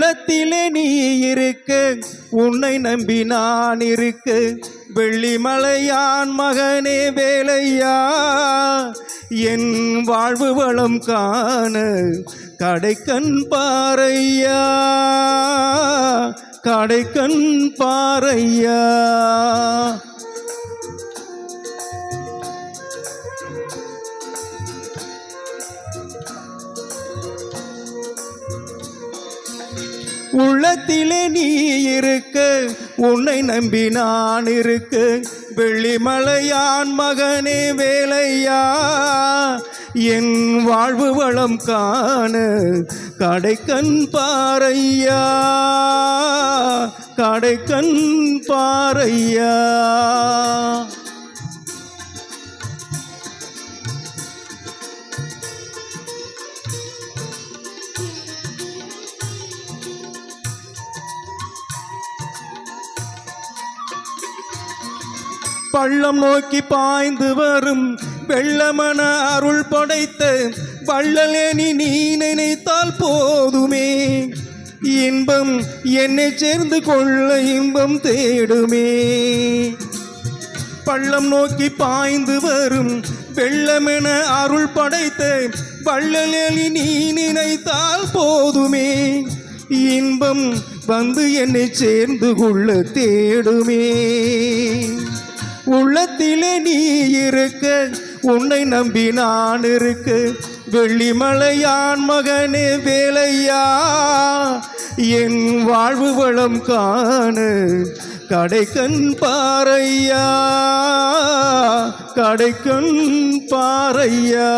உள்ளத்திலே நீ இருக்க, உன்னை நம்பி நான் இருக்க, வெள்ளிமலையான் மகனே வேலையா, என் வாழ்வு வளம் காண கடைக்கண் பாரையா, கடைக்கண் பாரையா. உள்ளத்திலே நீ இருக்க, உன்னை நம்பி நான் இருக்க, வெள்ளிமலையான் மகனே வேலையா, என் வாழ்வு வளம் காண கடைக்கண் பாரையா, கடைக்கண் பாரையா. பள்ளம் நோக்கி பாய்ந்து வரும் வெள்ளமன அருள் படைத்த வள்ளலே நீ நினைத்தால் போதுமே, இன்பம் என்னை சேர்ந்து கொள்ள இன்பம் தேடுமே. பள்ளம் நோக்கி பாய்ந்து வரும் வெள்ளமென அருள் படைத்த வள்ளலே நீ நினைத்தால் போதுமே, இன்பம் வந்து என்னை சேர்ந்து கொள்ள தேடுமே. உள்ளத்திலே நீ இருக்க, உன்னை நம்பி நான் இருக்க, வெள்ளிமலையான் மகனே வேலையா, என் வாழ்வு வளம் காண கடைக்கண் பாரையா, கடைக்கண் பாரையா.